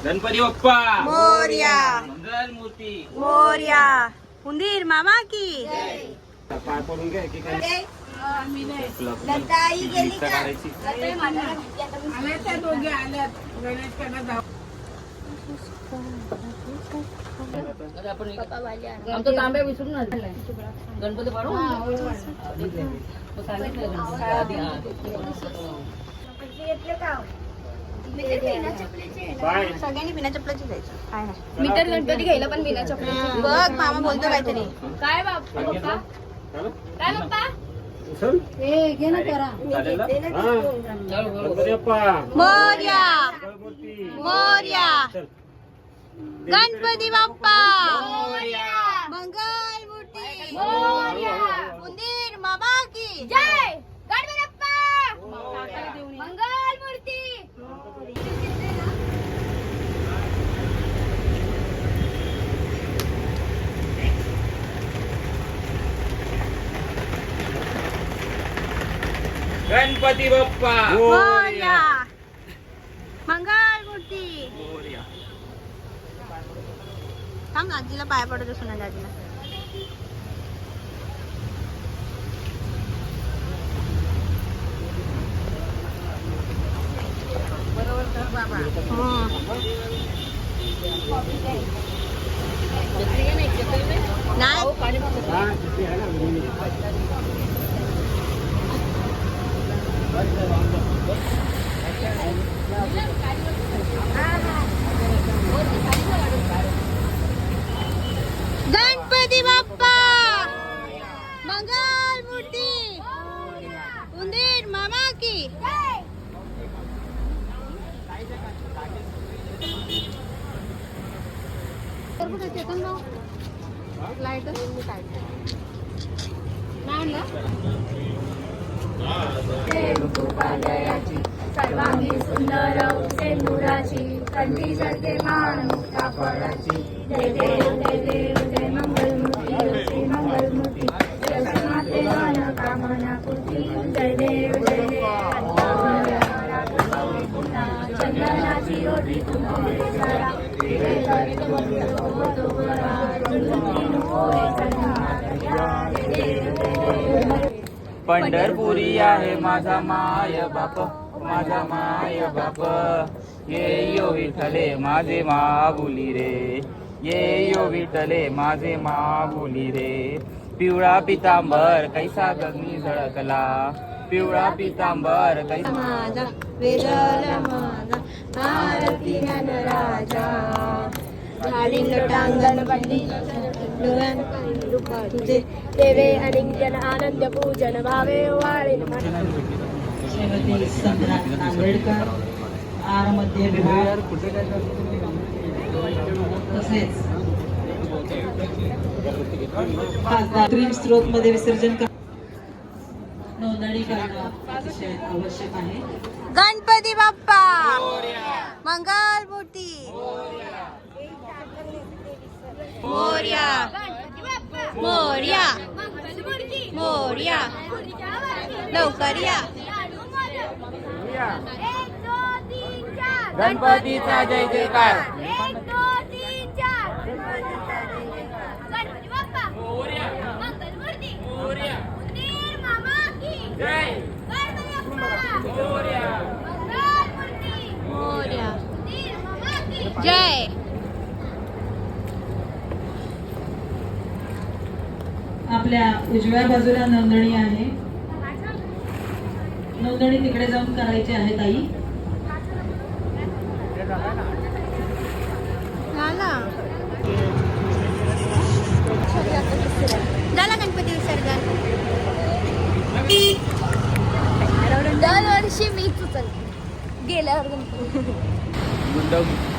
गणपती बाप्पा मोरया. मंगल मूर्ती मोरया. उंदीर मामा की पाय पडून घ्या की काय लताई गेली का? काढायची आल्या त्या दोघे आल्यात गणेशकडे जाऊ. आमचं तांब्या विसरून गणपती पाडू पाय सगळ्यांनी बिना चपलाची जायचं. काय नाही. मी तर गणपती घ्यायला पण बिना चपलाची. बघ मामा बोलतो काहीतरी. काय बाप्पा काय बाप्पा चल घे ना करा. चालेल ना? हा. गणपती बाप्पा मोरया. मंगल मूर्ती मोरया. चल गणपती बाप्पा मोरया. मंगल मूर्ती मोरया. उंदीर मामा की जय गणपती बाप्पा मंगल मूर्ती. गणपती बाप्पा मोरया. मंगल मूर्ती. मोरया. थांब ना, आजीला पाया पडत असून आजीला. नाही हा, किती आहे ना? गणपती बाप्पा मंगल मूर्ती उंदीर मामा की सर्वांगी सुंदर सेंदुराची कंठी जळते मान मुक्ता फळाची. जय देव जय देव जय मंगलमूर्ती श्री मंगलमूर्ती माते मन कामना पूर्ती. जय देव जय देव चंदनाची ओटी तुम्ही जरा पंढरपुरी आहे माझा माय बाप माझा माय बाप ये यो विठ्ठले माझे माऊली रे ये यो विठ्ठले माझे माऊली रे. पिवळा पितांबर कैसा गगनी झळकला पिवळा पितांबर कैसा माझा वेदल माझा आरती राजा झाली लोटांगण बंदी तुझे देवे अनिंजन आनंद पूजन भावे वाळीन श्रीमती संध्यानाथ नांदेडकर आर मध्य विभाग तसेच कृत्रिम स्त्रोत मध्ये विसर्जन नोंदणी करणं अतिशय आवश्यक आहे. गणपती बाप्पा मंगल मूर्ती मोरया मोरया मोरया लवकर या. गणपतीचा जय जयकार. मोरया जय. आपल्या उजव्या बाजूला नोंदणी आहे. नोंदणी तिकडे जाऊन करायची आहे ताई. झाला गणपती विसर्जन. दरवर्षी मीच उचल गेल्यावर गणपती गुंडवली